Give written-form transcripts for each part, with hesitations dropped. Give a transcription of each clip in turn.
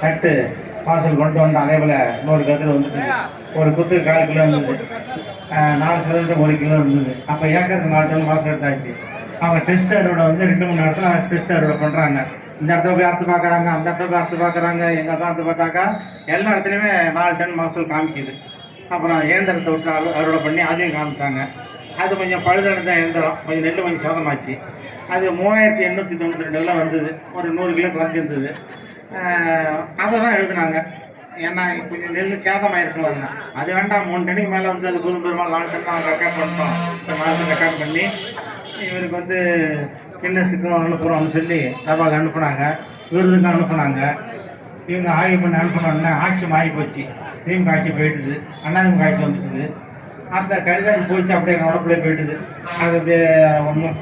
நட்டு வாசல் கொண்டு வந்து அதே போல் 100 கதிர் வந்துட்டு ஒரு குத்துக்கு 4 கிலோ இருந்தது, 4 சதவீதம் 1 கிலோ இருந்தது. அப்போ ஏக்கருக்கு 4 டன் வாசல் எடுத்தாச்சு. அவங்க டெஸ்ட் அறுவடை வந்து 2-3 இடத்துல டெஸ்ட் அறுவடை பண்ணுறாங்க. இந்த இடத்துல போய் அறுத்து பார்க்குறாங்க, அந்த இடத்துல போய் அறுத்து பார்க்குறாங்க, எங்கே தான் அறுத்து பார்த்தாக்கா எல்லா இடத்துலையுமே 4 டன் மகசூல் காமிக்குது. அப்புறம் இயந்திரத்தை விட்டு அறுவடை பண்ணி அதையும் காமிட்டாங்க. அது கொஞ்சம் பழுதடைந்த இயந்திரம், கொஞ்சம் நெல் கொஞ்சம் சேதமாச்சு. அது 3892 வந்தது, ஒரு 100 கிலோ குறைஞ்சிருந்தது. அதை தான் எழுதுனாங்க. ஏன்னா கொஞ்சம் நெல் சேதமாயிருக்கலாம், அது வேண்டாம் 3 டன்னுக்கு மேலே வந்து அது கோதுமை பெருமாள் 4 டன் தான் ரெக்கார்ட் பண்ணிட்டோம். இந்த மாதம் ரெக்கார்ட் பண்ணி இவருக்கு வந்து கின்னஸுக்கும் அனுப்புகிறோம்னு சொல்லி தபால் அனுப்புனாங்க, விருதுக்கு அனுப்புனாங்க. இவங்க ஆய்வு பண்ணி அனுப்பினோடனே ஆட்சி மாறி போச்சு. திமுக ஆட்சி போயிட்டுது, அதிமுக ஆட்சி வந்துட்டுது. அந்த கடிதம் போயிடுச்சு, அப்படியே உடம்புல போயிட்டுது. அது அப்படியே ஒன்றும்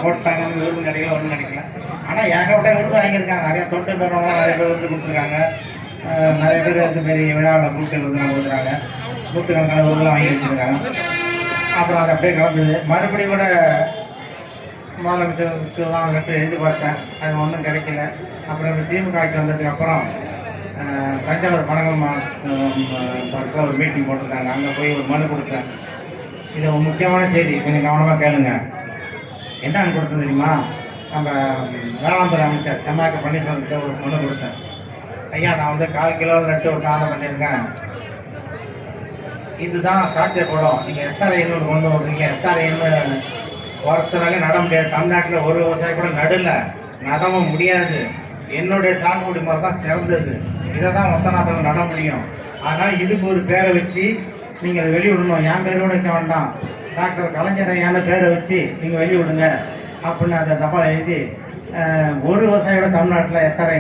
போட்டாங்க, விருது கிடைக்கல, ஒன்றும் கிடைக்கல. ஆனால் ஏகப்பட்ட விருது வாங்கியிருக்காங்க. நிறையா தொண்டு பெறவங்க நிறைய பேர் விருது கொடுத்துருக்காங்க. நிறைய பேர் இந்த மாரி விழாவில் கூட்டு விருதுலாம் கொடுக்குறாங்க. நூற்றுக்கணக்கான விருதுலாம் வாங்கி வச்சுருக்காங்க. அப்புறம் அது அப்படியே கிடந்தது. மறுபடியும் கூட முதலமைச்சருக்குலாம் லெட்டர் எழுதி பார்த்தேன், அது ஒன்றும் கிடைக்கல. அப்புறம் திமுக ஆட்சி வந்ததுக்கு அப்புறம் தஞ்சாவூர் பனகல் பார்க்கில் ஒரு மீட்டிங் போட்டிருந்தாங்க. அங்கே போய் ஒரு மனு கொடுத்தேன். இது ஒரு முக்கியமான செய்தி, கொஞ்சம் கவனமாக கேளுங்க. என்னன்னு கொடுத்தேன் தெரியுமா? நம்ம வேளாண்துறை அமைச்சர் எம்ஆர் பன்னீர்செல்வத்துக்கு ஒரு மனு கொடுத்தேன். ஐயா, நான் வந்து 1/4 கிலோ நட்டு ஒரு சாதனை பண்ணியிருக்கேன். இதுதான் சாத்தியப்படும். நீங்கள் எஸ்ஆர்ஐன்னு கொண்டு வர்றீங்க. எஸ்ஆர்ஐன்னு ஒருத்தராலே நட முடியாது. தமிழ்நாட்டில் ஒரு விவசாயி கூட நடவும் முடியாது. என்னுடைய சாகுபடி முறை தான் சிறந்தது. இதை தான் மொத்தநாட்டில் நட முடியும். அதனால் இதுக்கு ஒரு பேரை வச்சு நீங்கள் அதை வெளியிடணும். என் பேரோட வைக்க வேண்டாம், டாக்டர் கலைஞர் ஐயான்னு பேரை வச்சு நீங்கள் வெளியிடுங்க அப்படின்னு அந்த தபால் எழுதி, ஒரு விவசாயியோட தமிழ்நாட்டில் எஸ்ஆர்ஐ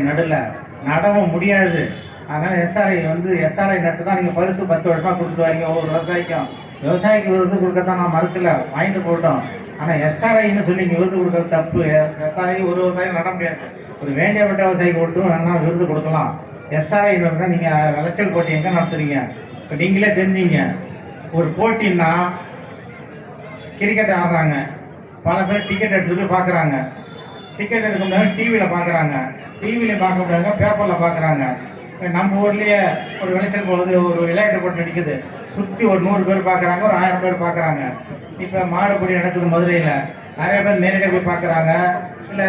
நடவும் முடியாது. அதனால் எஸ்ஆர்ஐ நட்டு தான் நீங்கள் பரிசு 10 வருஷமாக கொடுத்துட்டு வரீங்க ஒவ்வொரு விவசாயிக்கும். விவசாயிக்கு விருது கொடுக்கத்தான் நான் மறுக்கல, வாங்கிட்டு போட்டோம். ஆனால் எஸ்ஆர்ஐன்னு சொல்லி இங்கே விருது கொடுக்குறது தப்பு. எஸ்ஆர்ஐ ஒரு விவசாயம் நட முடியாது. ஒரு வேண்டியப்பட்ட விவசாயிக்கு கொடுத்து வேணா விருது கொடுக்கலாம். எஸ்ஆர்ஐ தான் நீங்கள் விளைச்சல் போட்டி எங்கே நடத்துறீங்க? இப்போ நீங்களே தெரிஞ்சிங்க. ஒரு போட்டின்னா கிரிக்கெட் ஆடுறாங்க, பல பேர் டிக்கெட் எடுத்துகிட்டு போய் பார்க்குறாங்க. டிக்கெட் எடுக்க முடியாது, டிவியில் பார்க்குறாங்க. டிவிலையும் பார்க்க முடியாதுங்க, பேப்பரில் பார்க்குறாங்க. நம்ம ஊர்லேயே ஒரு விளைச்சல் போகுது, ஒரு விளையாட்டு போட்டு நடிக்குது, சுற்றி ஒரு 100 பேர் பார்க்குறாங்க, ஒரு 1000 பேர் பார்க்குறாங்க. இப்போ மாடுபடி நடக்குது மதுரையில், நிறைய பேர் நேரடியாக போய் பார்க்குறாங்க, இல்லை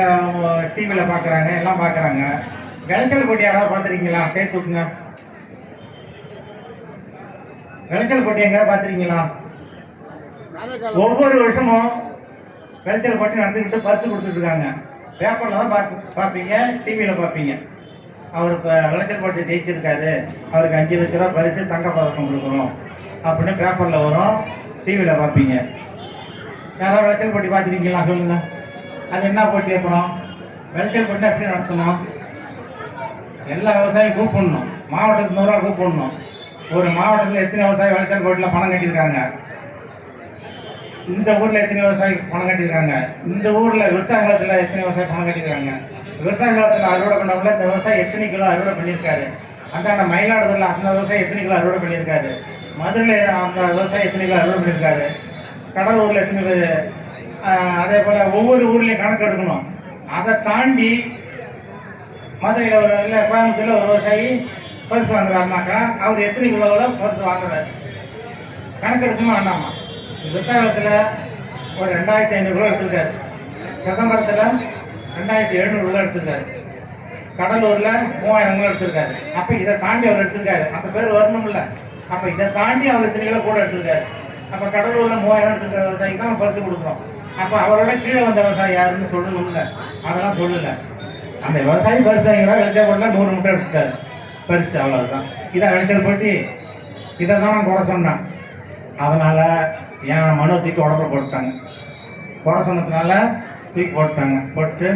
டிவியில் பார்க்குறாங்க, எல்லாம் பார்க்குறாங்க. விளைச்சல் போட்டி யாராவது பார்த்துருக்கீங்களா? சேர்த்து விட்டுங்க. விளைச்சல் போட்டி எங்கேயாவது பார்த்துருக்கீங்களா? ஒவ்வொரு வருஷமும் விளைச்சல் போட்டி நடந்துக்கிட்டு பரிசு கொடுத்துட்ருக்காங்க. பேப்பரில் தான் பார்ப்பீங்க, டிவியில் பார்ப்பீங்க. அவர் இப்போ விளைச்சல் போட்டி ஜெயிச்சிருக்காரு, அவருக்கு 5 லட்ச ரூபா பரிசு, தங்க பதக்கம் கொடுக்குறோம் அப்படின்னு பேப்பரில் வரும், டிவியில் பார்ப்பீங்க. யாராவது விளைச்சல் போட்டி பார்த்துருக்கீங்களா? சொல்லுங்கள். அது என்ன போட்டி? அப்புறம் விளைச்சல் போட்டி எப்படி நடத்தணும்? எல்லா விவசாயியும் கூப்பிடணும், மாவட்டத்துக்கு 100 ரூபா கூப்பிடணும். ஒரு மாவட்டத்தில் எத்தனை விவசாயி விளைச்சல் போட்டியில் பணம் கட்டியிருக்காங்க? இந்த ஊரில் எத்தனை விவசாயி பணம் கட்டியிருக்காங்க? இந்த ஊரில் விருத்தாங்குளத்தில் எத்தனை விவசாயி பணம் கட்டியிருக்காங்க? விருத்தாங்குளத்தில் அறுவடை பண்ணவங்கள இந்த விவசாயி எத்தனை கிலோ அறுவடை பண்ணியிருக்காரு? அந்த மயிலாடுதுறையில் அந்த விவசாயி எத்தனை கிலோ அறுவடை பண்ணியிருக்காரு? மதுரையில் அந்த விவசாயி எத்தனை கிலோ அறுவடை பண்ணியிருக்காரு? கடலூரில் எத்தனை பேர்? அதே போல் ஒவ்வொரு ஊர்லேயும் கணக்கு எடுக்கணும். அதை தாண்டி மதுரையில் ஒரு இல்லை கோயம்புத்தூரில் ஒரு விவசாயி பரிசு வாங்குறாருனாக்கா அவர் எத்தனை கிலோவில் பரிசு வாங்குறாரு? கணக்கு எடுக்கணுமா வேண்டாமா? விருத்தாங்குளத்தில் ஒரு 2500 கிலோ எடுத்திருக்காரு, சிதம்பரத்தில் 2700 கிலோ எடுத்திருக்காரு, கடலூரில் 3000 கிலோ எடுத்திருக்காரு. அப்போ இதை தாண்டி அவர் எடுத்திருக்காரு, அந்த பேர் வரணும்ல. அப்போ இதை தாண்டி அவர் இத்தனை கிலோ கூட எடுத்திருக்காரு. அப்போ கடலூரில் 3000 எடுத்திருக்கிற விவசாயிக்கு தான் பரிசு கொடுக்குறோம். அப்போ அவரோட கீழே வந்த விவசாயி யாருன்னு சொல்லணும்ல, அதெல்லாம் சொல்லலை. அந்த விவசாயி பரிசு வாங்கிறா, விளைச்சல் போட்டில் 100 மூட்டை எடுத்துட்டாரு பரிசு, அவ்வளோதான். இதான் விளைச்சல் போட்டி. இதை தான் நான் குறை சொன்னேன். அதனால் என் மனு தூக்கி உடம்புல போட்டுட்டாங்க. குறை சொன்னதுனால தூக்கி போட்டு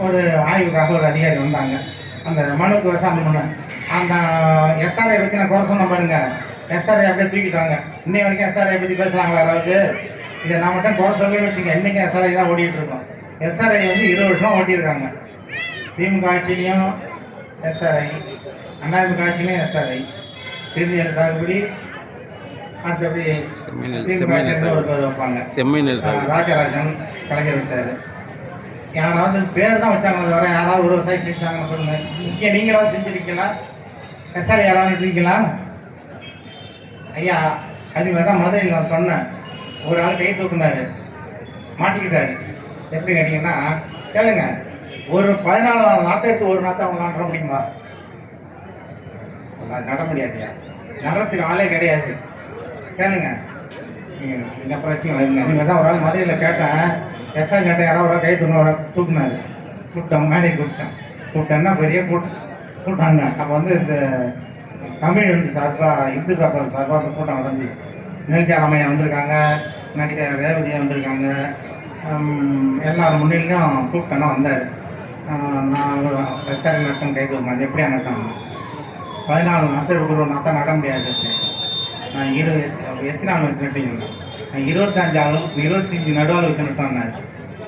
ஒரு ஆய்வுக்காக ஒரு அதிகாரி வந்தாங்க. அந்த மனுக்கு விசாரணை பண்ணேன். அந்த எஸ்ஆர்ஐ பற்றி நான் குறை சொன்ன பாருங்க, எஸ்ஆர்ஐ அப்படியே தூக்கிட்டாங்க. இன்னை வரைக்கும் எஸ்ஆர்ஐ பற்றி பேசுகிறாங்களா யாராவது? இதை நான் மட்டும் குறை சொல்லி வச்சுக்க, இன்றைக்கும் எஸ்ஆர்ஐ தான் ஓடிட்டு இருக்கோம். எஸ்ஆர்ஐ வந்து 20 வருஷம் ஓட்டியிருக்காங்க. திமுக ஆட்சியிலையும் எஸ்ஆர்ஐ, அதிமுக ஆட்சியிலையும் எஸ்ஆர்ஐ. திருநெல் சாகுபடி, அடுத்தபடி ஒரு பேர் வைப்பாங்க, ராஜராஜன் கலைஞர் வச்சார். யாராவது பேர் தான் வச்சாங்க தவிர யாராவது ஒரு விவசாயம் செஞ்சாங்கன்னு சொல்லுங்க. இங்கே நீங்களாவது செஞ்சுருக்கீங்களா? எஸ்ஆர் யாராவது எடுத்துருக்கீங்களா? ஐயா அது மாதிரி தான் மதுரையில் நான் சொன்னேன். ஒரு ஆள் கை தூக்குனாரு, மாட்டிக்கிட்டாரு. எப்படி கேட்டீங்கன்னா கேளுங்க, ஒரு 14 நாற்றை எடுத்து ஒரு நாற்றை அவங்க நட முடியுமா? நட முடியாதுயா, நடத்துக்கு ஆளே கிடையாது. கேளுங்க, இந்த பிரச்சனை நீங்கள் தான் ஒரு ஆள் மதுரையில் கேட்டேன். எஸ்ஆர் கேட்டேன், யாராவது ஒரு கை தூக்குனாரு. கூப்பிட்டேன், மேடையை கூப்பிட்டேன்னா பெரிய கூட்டாங்க. அப்போ வந்து இந்த தமிழ் வந்து சார்பாக இந்து பேப்பர் சார்பாக கூட்டம் நடந்து நெல்சாராமையா வந்திருக்காங்க, நடிகர் ரேவதியா வந்திருக்காங்க. எல்லாரும் முன்னிலையும் கூப்பிட்டேன்னா வந்தார். நான் எஸ்ஆர் நட்டம் கை தூக்கினேன். எப்படியா நட்டம்? 14 நாற்றை ஒரு நாற்றை நட முடியாது. நான் எத்தனை நாள் வச்சு நட்டீங்க? நான் 25 நடுவாள் வச்சு நட்டோம்னா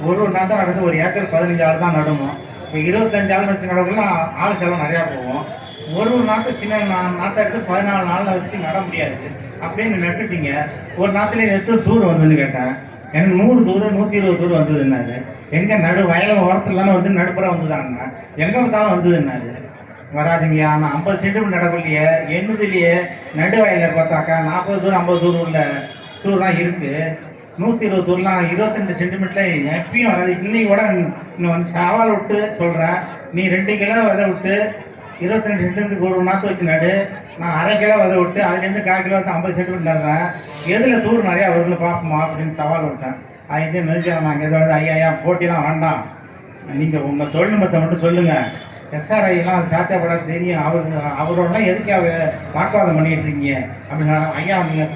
ஒரு நாற்றை நடந்து ஒரு ஏக்கர் 15 ஆள் தான் நடுவோம். இப்போ 25 ஆள் வச்சு நடக்கலாம், ஆள் செலவு நிறையா போகும். ஒரு நாற்று சின்ன நாற்றை எடுத்து 14 நாளில் வச்சு நட முடியாது. அப்படின்னு நட்டுட்டீங்க. ஒரு நாற்றுல எத்தனை தூர் வந்துன்னு கேட்டேன். எனக்கு 100 தூர் 120 தூர் வந்ததுன்னாரு. எங்கே நடு வயல் ஓரத்தில் தானே வந்து நடுப்புற வந்துதாங்கண்ணா, எங்கே வந்தாலும் வந்ததுன்னாரு. வராதிங்கய்யா, நான் 50 சென்டிமீட்டர் நடக்கலையே, எண்ணுதுலையே நடு வயலில் பார்த்தாக்கா 40 தூரம் 50 தூரம் உள்ள தூர்லாம் இருக்குது. 120 தூர்லாம் 22 சென்டிமீட்டரில் எப்பயும் வராது. இன்னைக்கு கூட இன்னும் வந்து சவால் விட்டு சொல்கிறேன், நீ 2 கிலோ விதை விட்டு 22 சென்டிமீட்டருக்கு ஒரு நாற்று வச்சு நடு, நான் 1/2 கிலோ விதை விட்டு அதுலேருந்து 1/4 கிலோ 50 சென்டிமீட்டர் நடுறேன், எதில் தூர் நிறையா வரும்னு பார்ப்போமா அப்படின்னு சவால் விட்டேன். அதுக்கே நெருஞ்சாங்க. அங்கே எதோட ஐயா போட்டிலாம் வேண்டாம், நீங்கள் உங்கள் தொழில்நுட்பத்தை மட்டும் சொல்லுங்கள். எஸ்ஆர்ஐலாம் அது சாத்தியப்படாது தெரியும், அவரோடலாம் எதுக்கு வாக்குவாதம் பண்ணிட்டு இருக்கீங்க அப்படின்னா, ஐயா நீங்கள்